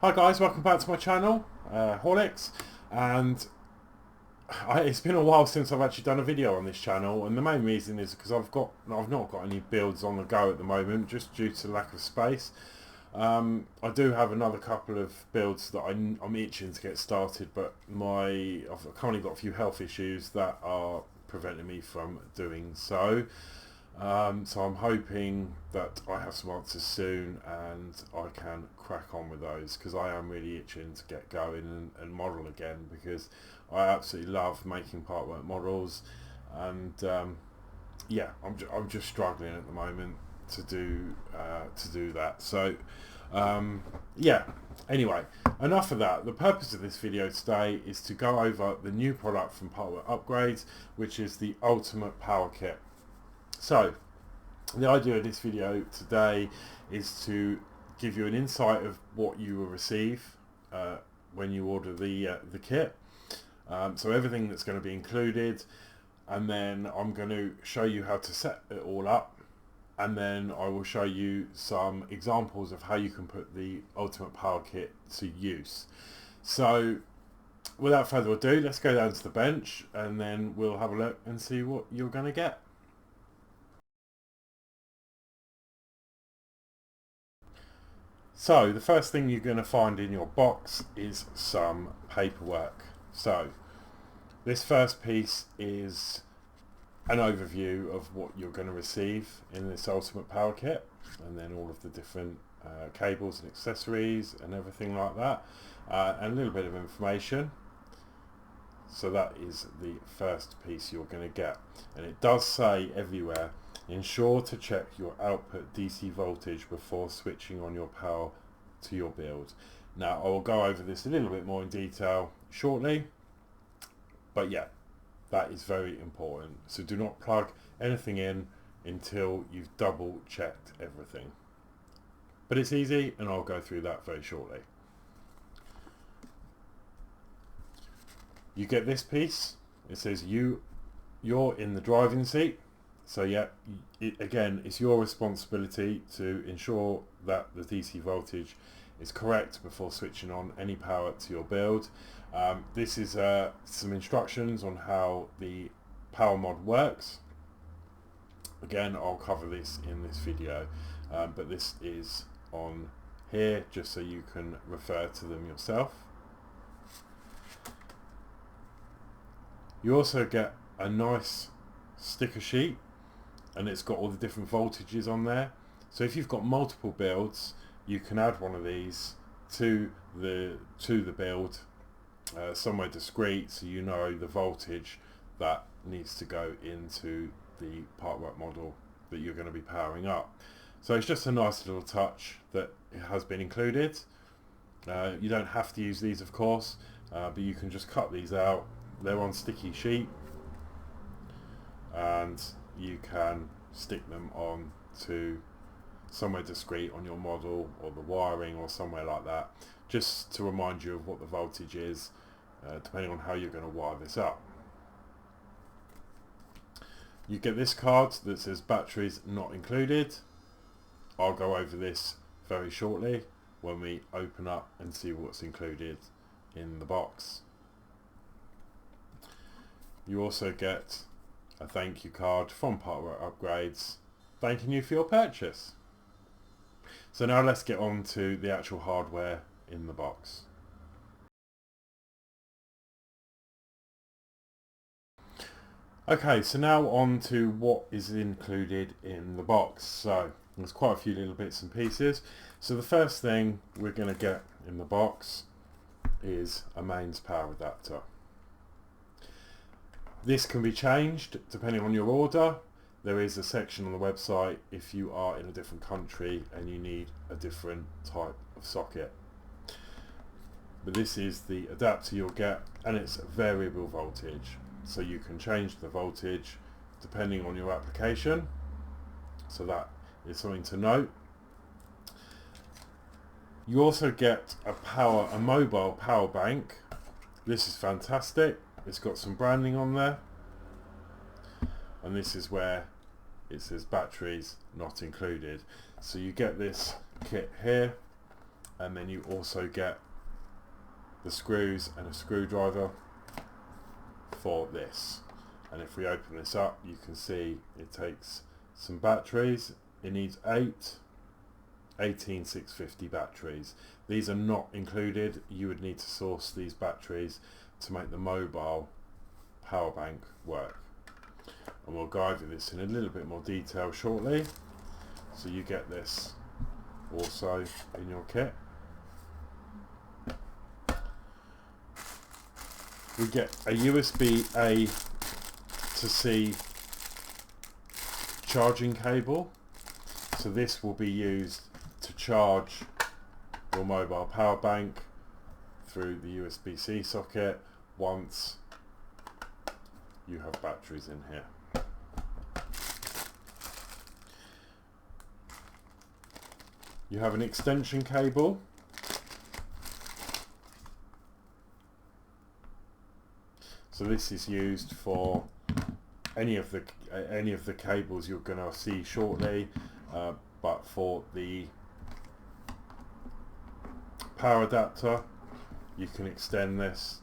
Hi guys, welcome back to my channel, Horlicks, and it's been a while since I've actually done a video on this channel, and the main reason is because I've not got any builds on the go at the moment, just due to lack of space. I do have another couple of builds that I'm itching to get started, but I've currently got a few health issues that are preventing me from doing so. So I'm hoping that I have some answers soon and I can crack on with those, because I am really itching to get going and model again, because I absolutely love making partwork models, and yeah, I'm just struggling at the moment to do that. So yeah, anyway, enough of that. The purpose of this video today is to go over the new product from Partworkupgrades, which is the Ultimate Power Kit. So the idea of this video today is to give you an insight of what you will receive when you order the kit. So everything that's going to be included, and then I'm going to show you how to set it all up, and then I will show you some examples of how you can put the Ultimate Power Kit to use. So without further ado, let's go down to the bench and then we'll have a look and see what you're going to get. So the first thing you're going to find in your box is some paperwork. So this first piece is an overview of what you're going to receive in this Ultimate Power Kit, and then all of the different cables and accessories and everything like that, and a little bit of information. So that is the first piece you're going to get, and it does say everywhere, ensure to check your output DC voltage before switching on your power to your build. Now I will go over this a little bit more in detail shortly, but yeah, that is very important. So do not plug anything in until you've double checked everything. But it's easy, and I'll go through that very shortly. You get this piece. It says you're in the driving seat. So yeah, again, it's your responsibility to ensure that the DC voltage is correct before switching on any power to your build. This is some instructions on how the power mod works. Again, I'll cover this in this video, but this is on here just so you can refer to them yourself. You also get a nice sticker sheet, and it's got all the different voltages on there. So if you've got multiple builds, you can add one of these to the build somewhere discreet, so you know the voltage that needs to go into the partwork model that you're going to be powering up. So it's just a nice little touch that has been included. You don't have to use these, of course, but you can just cut these out. They're on sticky sheet, and you can stick them on to somewhere discreet on your model or the wiring or somewhere like that, just to remind you of what the voltage is, depending on how you're going to wire this up. You get this card that says batteries not included. I'll go over this very shortly when we open up and see what's included in the box. You also get a thank you card from Partworkupgrades thanking you for your purchase. So now let's get on to the actual hardware in the box. Okay, so now on to what is included in the box. So there's quite a few little bits and pieces. So the first thing we're going to get in the box is a mains power adapter. This can be changed depending on your order. There is a section on the website if you are in a different country and you need a different type of socket. But this is the adapter you'll get, and it's variable voltage. So you can change the voltage depending on your application. So that is something to note. You also get a mobile power bank. This is fantastic. It's got some branding on there, and this is where it says batteries not included. So you get this kit here, and then you also get the screws and a screwdriver for this. And if we open this up, you can see it takes some batteries. It needs 18650 batteries. These are not included. You would need to source these batteries to make the mobile power bank work, and we'll go over this in a little bit more detail shortly. So you get this also in your kit. We get a USB A to C charging cable. So this will be used to charge your mobile power bank through the USB-C socket once you have batteries in here. You have an extension cable. So this is used for any of the cables you're going to see shortly, but for the power adapter, you can extend this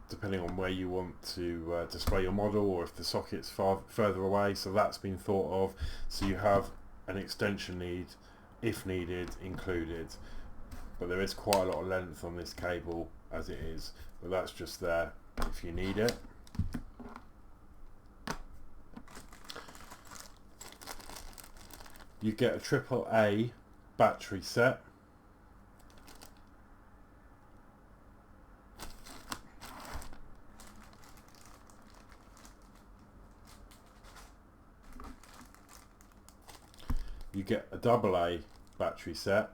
depending on where you want to display your model, or if the socket's further away. So that's been thought of. So you have an extension lead, if needed, included. But there is quite a lot of length on this cable as it is, but that's just there if you need it. You get a AAA battery set. You get a AA battery set.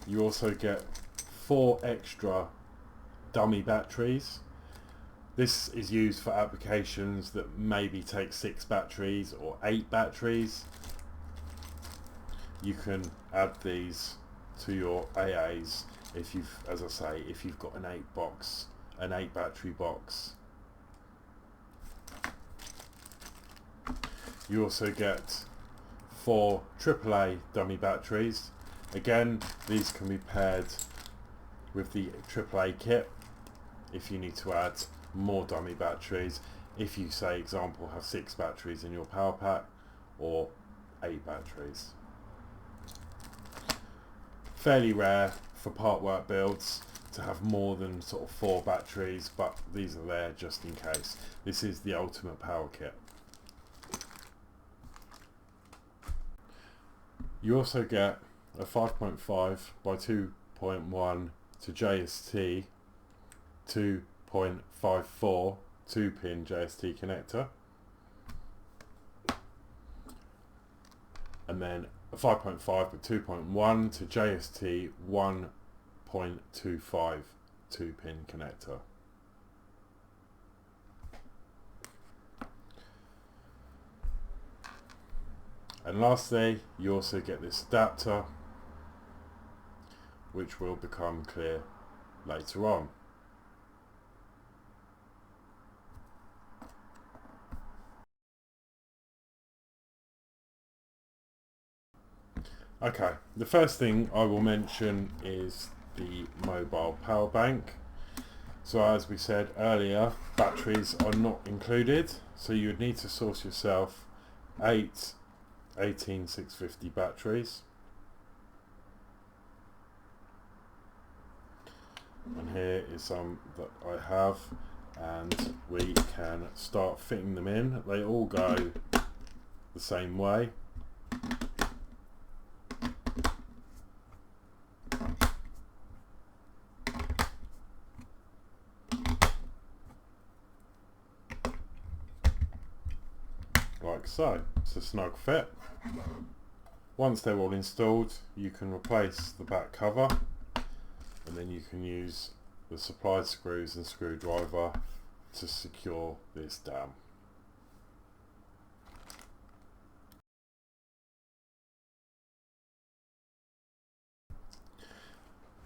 You also get 4 extra dummy batteries. This is used for applications that maybe take 6 batteries or 8 batteries. You can add these to your AAs if you've, as I say, if you've got an 8 battery box. You also get 4 AAA dummy batteries. Again, these can be paired with the AAA kit if you need to add more dummy batteries. If you, say, example, have 6 batteries in your power pack, or 8 batteries. Fairly rare for Partwork builds to have more than sort of 4 batteries, but these are there just in case. This is the ultimate power kit. You also get a 5.5 by 2.1 to JST 2.54 2-pin JST connector, and then a 5.5 by 2.1 to JST 1.25 2-pin connector. And lastly, you also get this adapter, which will become clear later on. Okay, the first thing I will mention is the mobile power bank. So as we said earlier, batteries are not included, so you would need to source yourself 8 18650 batteries. And here is some that I have, and we can start fitting them in. They all go the same way. Like so. It's a snug fit. Once they're all installed, you can replace the back cover, and then you can use the supplied screws and screwdriver to secure this down.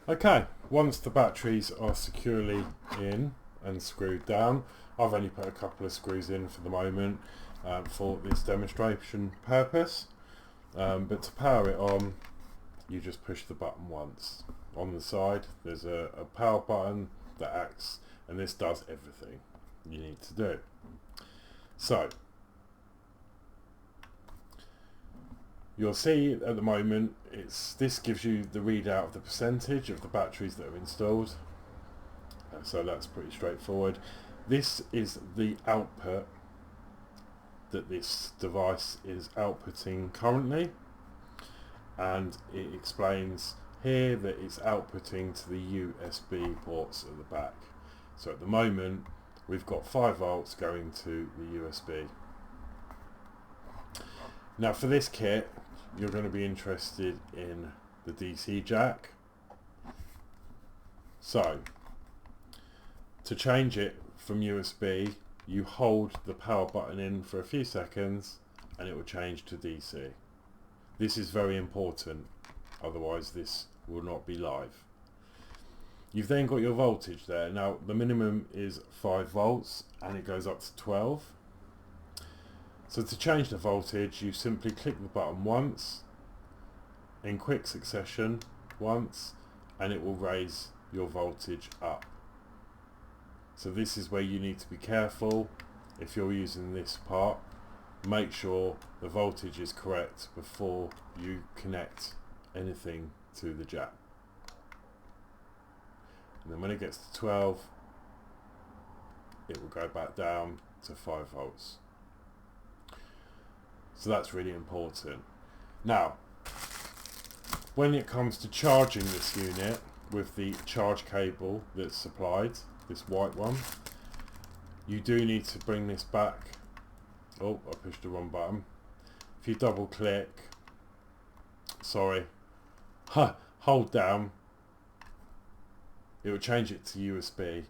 Okay, once the batteries are securely in and screwed down, I've only put a couple of screws in for the moment. for this demonstration purpose. But to power it on, you just push the button once. On the side there's a power button that acts, and this does everything you need to do. So you'll see at the moment this gives you the readout of the percentage of the batteries that are installed, so that's pretty straightforward. This is the output that this device is outputting currently, and it explains here that it's outputting to the USB ports at the back. So at the moment we've got 5 volts going to the USB. Now for this kit you're going to be interested in the DC jack. So to change it from USB, you hold the power button in for a few seconds and it will change to DC. This is very important, otherwise this will not be live. You've then got your voltage there. Now the minimum is 5 volts and it goes up to 12. So to change the voltage you simply click the button once in quick succession once, and it will raise your voltage up. So this is where you need to be careful. If you're using this part, make sure the voltage is correct before you connect anything to the jack. And then when it gets to 12, it will go back down to 5 volts. So that's really important. Now, when it comes to charging this unit with the charge cable that's supplied, this white one, you do need to bring this back. Oh, I pushed the wrong button. If you double click, hold down, it will change it to USB.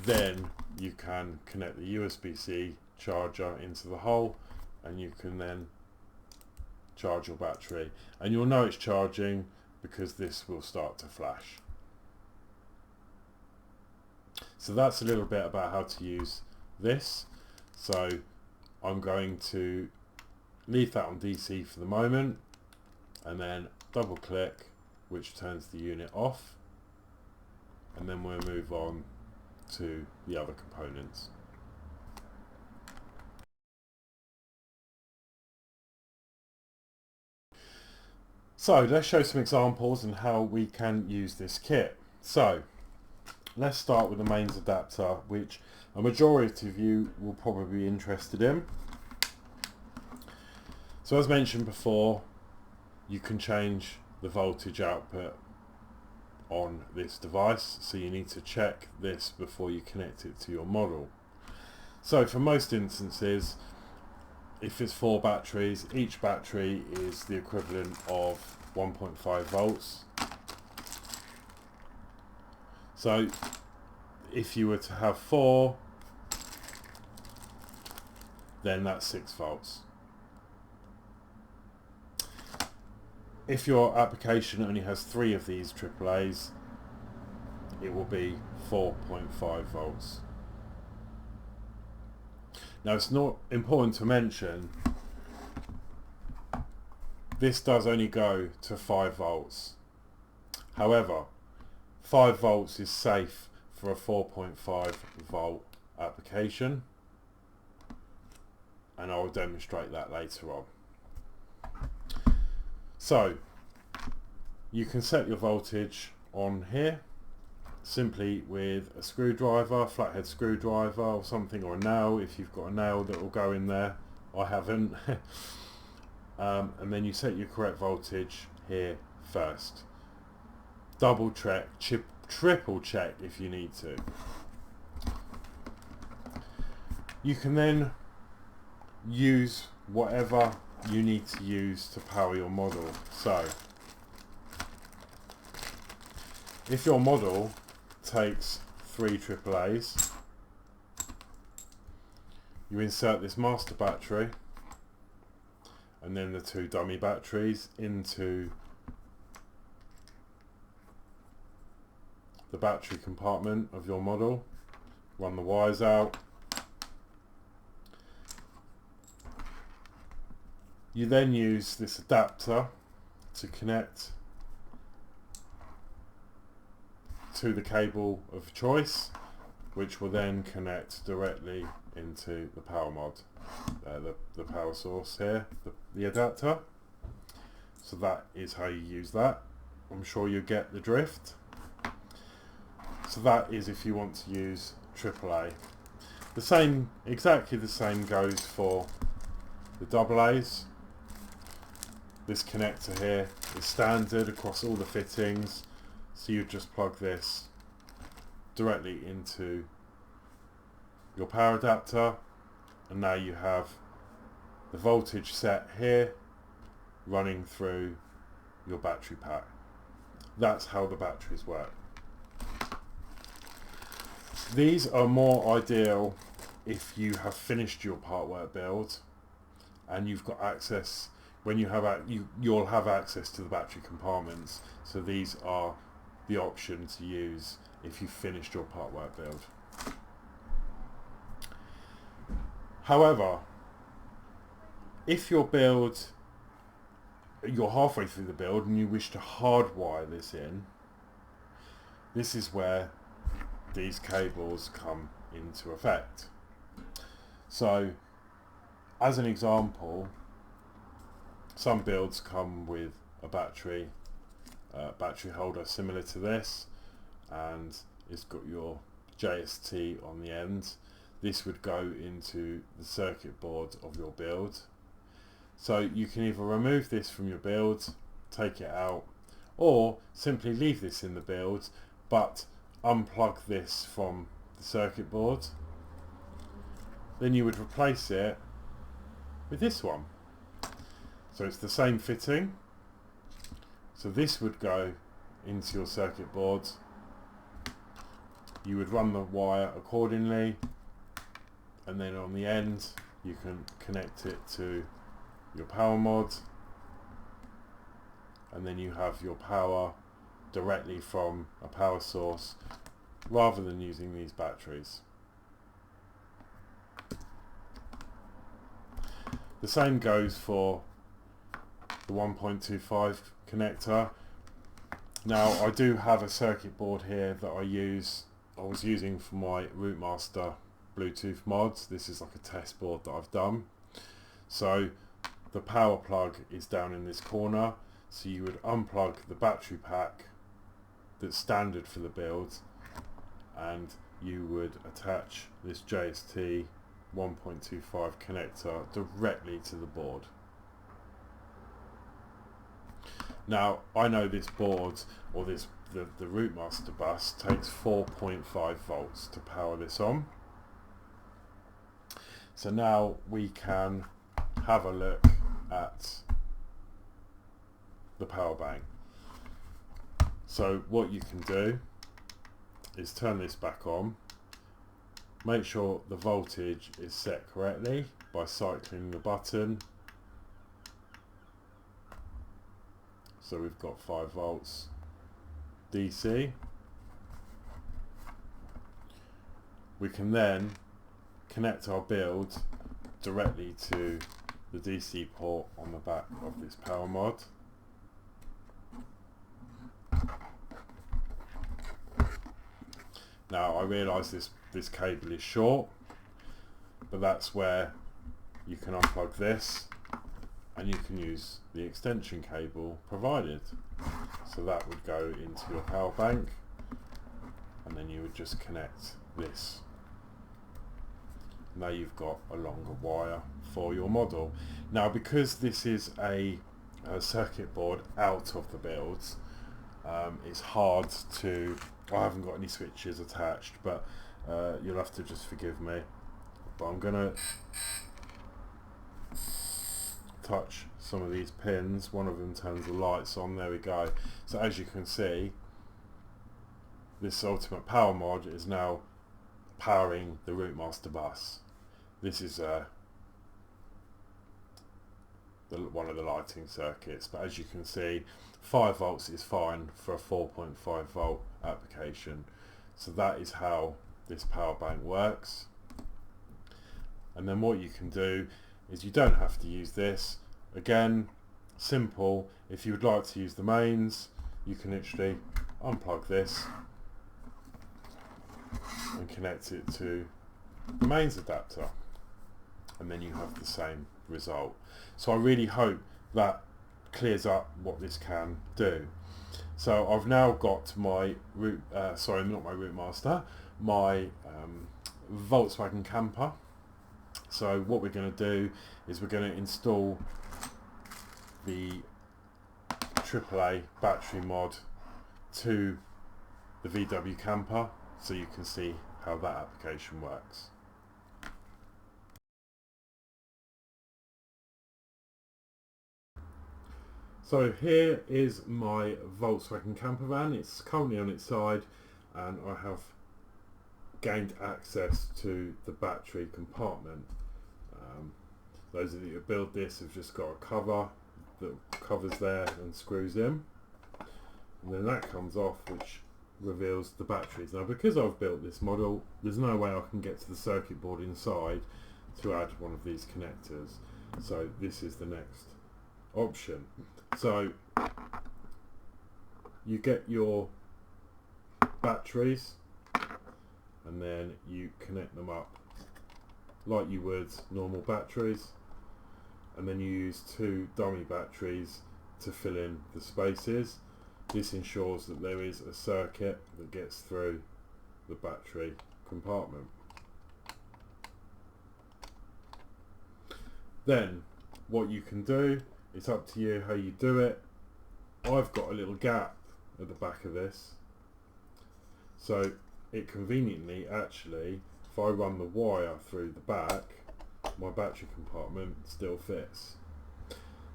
Then you can connect the USB-C charger into the hole and you can then charge your battery, and you'll know it's charging because this will start to flash. So that's a little bit about how to use this. So I'm going to leave that on DC for the moment and then double click, which turns the unit off, and then we'll move on to the other components. So let's show some examples and how we can use this kit. So let's start with the mains adapter, which a majority of you will probably be interested in. So as mentioned before, you can change the voltage output on this device, so you need to check this before you connect it to your model. So for most instances, if it's 4 batteries, each battery is the equivalent of 1.5 volts. So if you were to have 4, then that's 6 volts. If your application only has 3 of these AAAs, it will be 4.5 volts. Now it's not important to mention, this does only go to 5 volts. However, 5 volts is safe for a 4.5 volt application, and I will demonstrate that later on. So you can set your voltage on here simply with a screwdriver, flathead screwdriver or something, or a nail if you've got a nail that will go in there. I haven't. And then you set your correct voltage here first. Double check, triple check if you need to. You can then use whatever you need to use to power your model. So if your model takes 3 AAAs, you insert this master battery and then the 2 dummy batteries into the battery compartment of your model, run the wires out, You then use this adapter to connect to the cable of choice, which will then connect directly into the power mod, the power source here, the adapter. So that is how you use that. I'm sure you get the drift. So that is if you want to use AAA. The same, exactly the same goes for the AA's. This connector here is standard across all the fittings, so you just plug this directly into your power adapter, and now you have the voltage set here running through your battery pack. That's how the batteries work. These are more ideal if you have finished your Partwork build and you've got access. When you have you'll have access to the battery compartments, so these are the option to use if you've finished your Partwork build. However, if your build, you're halfway through the build and you wish to hardwire this in, this is where these cables come into effect. So, as an example, some builds come with a battery holder similar to this, and it's got your JST on the end. This would go into the circuit board of your build. So you can either remove this from your build, take it out, or simply leave this in the build but unplug this from the circuit board. Then you would replace it with this one. So it's the same fitting. So this would go into your circuit board. You would run the wire accordingly, and then on the end you can connect it to your power mod, and then you have your power directly from a power source rather than using these batteries. The same goes for the 1.25 connector. Now I do have a circuit board here that I was using for my Rootmaster Bluetooth mods. This is like a test board that I've done. So the power plug is down in this corner, so you would unplug the battery pack that's standard for the build, and you would attach this JST 1.25 connector directly to the board. Now I know this board, or the Rootmaster bus, takes 4.5 volts to power this on. So now we can have a look at the power bank. So what you can do is turn this back on. Make sure the voltage is set correctly by cycling the button. So we've got 5 volts DC. We can then connect our build directly to the DC port on the back of this power mod. Now I realise this cable is short, but that's where you can unplug this and you can use the extension cable provided. So that would go into your power bank, and then you would just connect this. Now you've got a longer wire for your model. Now because this is a circuit board out of the builds, it's hard to, I haven't got any switches attached, but you'll have to just forgive me. But I'm gonna touch some of these pins. One of them turns the lights on. There we go. So as you can see, this ultimate power mod is now powering the Rootmaster bus. This is one of the lighting circuits, but as you can see, 5 volts is fine for a 4.5 volt application. So that is how this power bank works. And then what you can do is, you don't have to use this. again, simple. If you would like to use the mains, you can literally unplug this and connect it to the mains adapter, and then you have the same result. So I really hope that clears up what this can do. So I've now got my sorry, not my Routemaster, my Volkswagen camper. So what we're going to do is we're going to install the AAA battery mod to the VW camper, so you can see how that application works. So here is my Volkswagen camper van. It's currently on its side, and I have gained access to the battery compartment. Those of you who build this have just got a cover that covers there and screws in, and then that comes off, which reveals the batteries. Now, because I've built this model, there's no way I can get to the circuit board inside to add one of these connectors, so this is the next option. So you get your batteries and then you connect them up like you would normal batteries, and then you use 2 dummy batteries to fill in the spaces. This ensures that there is a circuit that gets through the battery compartment. Then what you can do, it's up to you how you do it. I've got a little gap at the back of this, so it conveniently, actually, if I run the wire through the back, my battery compartment still fits.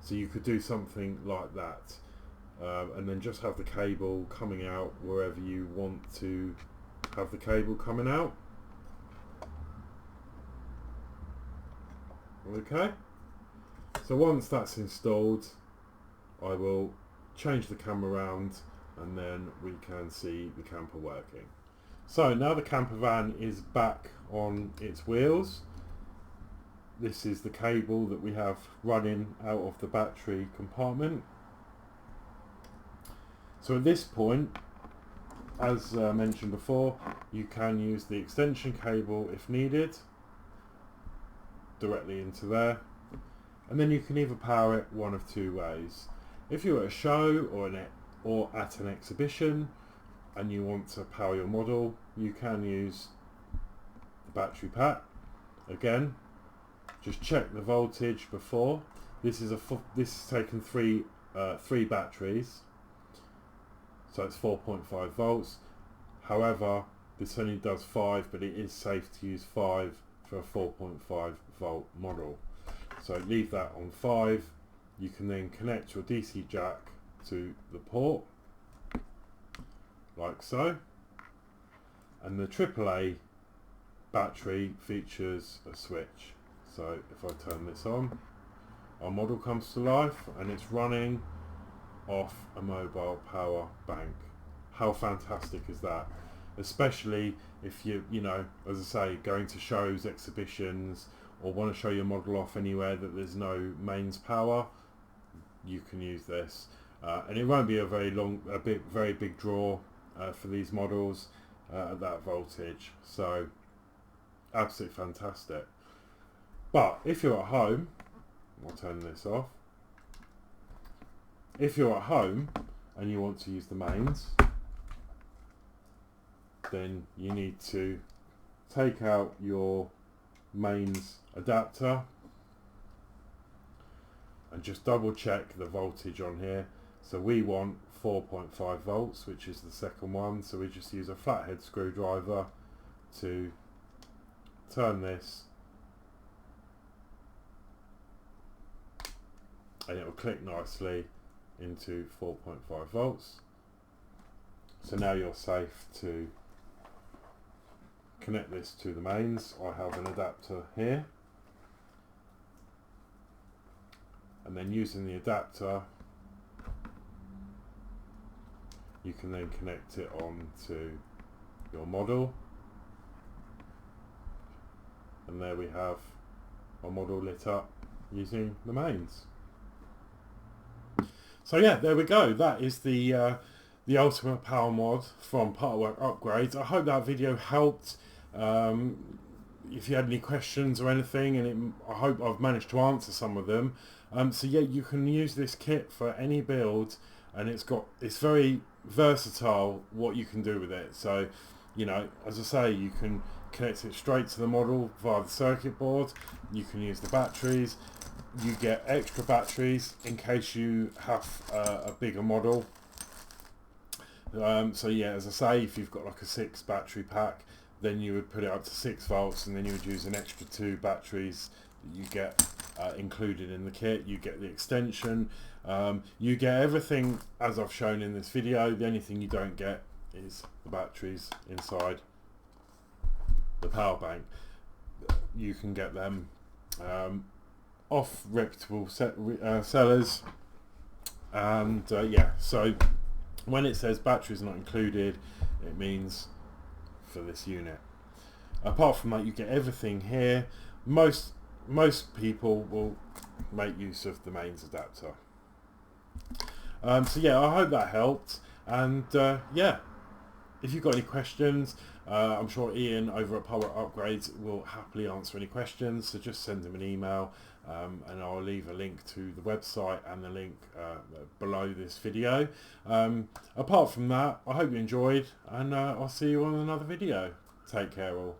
So you could do something like that, and then just have the cable coming out wherever you want to have the cable coming out. Okay, so once that's installed, I will change the camera around and then we can see the camper working. So now the camper van is back on its wheels. This is the cable that we have running out of the battery compartment. So at this point, as mentioned before, you can use the extension cable if needed directly into there, and then you can either power it one of 2 ways. If you're at a show or at an exhibition and you want to power your model, you can use the battery pack. Again, just check the voltage before. This is taken 3 batteries, so it's 4.5 volts. However, this only does 5, but it is safe to use 5 for a 4.5 volt model. So leave that on 5. You can then connect your DC jack to the port, like so. And the AAA battery features a switch. So if I turn this on, our model comes to life and it's running off a mobile power bank. How fantastic is that? Especially if you know, as I say, going to shows, exhibitions, or want to show your model off anywhere that there's no mains power, you can use this. And it won't be a very big draw for these models at that voltage. So absolutely fantastic. But if you're at home, I'll turn this off. If you're at home and you want to use the mains, then you need to take out your mains adapter and just double check the voltage on here. So we want 4.5 volts, which is the second one, so we just use a flathead screwdriver to turn this, and it will click nicely into 4.5 volts. So now you're safe to connect this to the mains. I have an adapter here, and then using the adapter you can then connect it on to your model, and there we have our model lit up using the mains. So yeah, there we go. That is the ultimate power mod from Partwork Upgrades. I hope that video helped. If you had any questions or anything, and I hope I've managed to answer some of them. So yeah, you can use this kit for any build, and it's very versatile what you can do with it. So, you know, as I say, you can connect it straight to the model via the circuit board. You can use the batteries. You get extra batteries in case you have a bigger model. So yeah, as I say, if you've got like a 6 battery pack, then you would put it up to 6 volts, and then you would use an extra 2 batteries that you get included in the kit. You get the extension, you get everything as I've shown in this video. The only thing you don't get is the batteries inside the power bank. You can get them off reputable sellers, and yeah, so when it says batteries not included, it means for this unit. Apart from that, you get everything here. Most people will make use of the mains adapter. So yeah, I hope that helped, and yeah, if you've got any questions, I'm sure Ian over at Partwork Upgrades will happily answer any questions, so just send him an email, and I'll leave a link to the website and the link below this video. Apart from that, I hope you enjoyed, and I'll see you on another video. Take care all.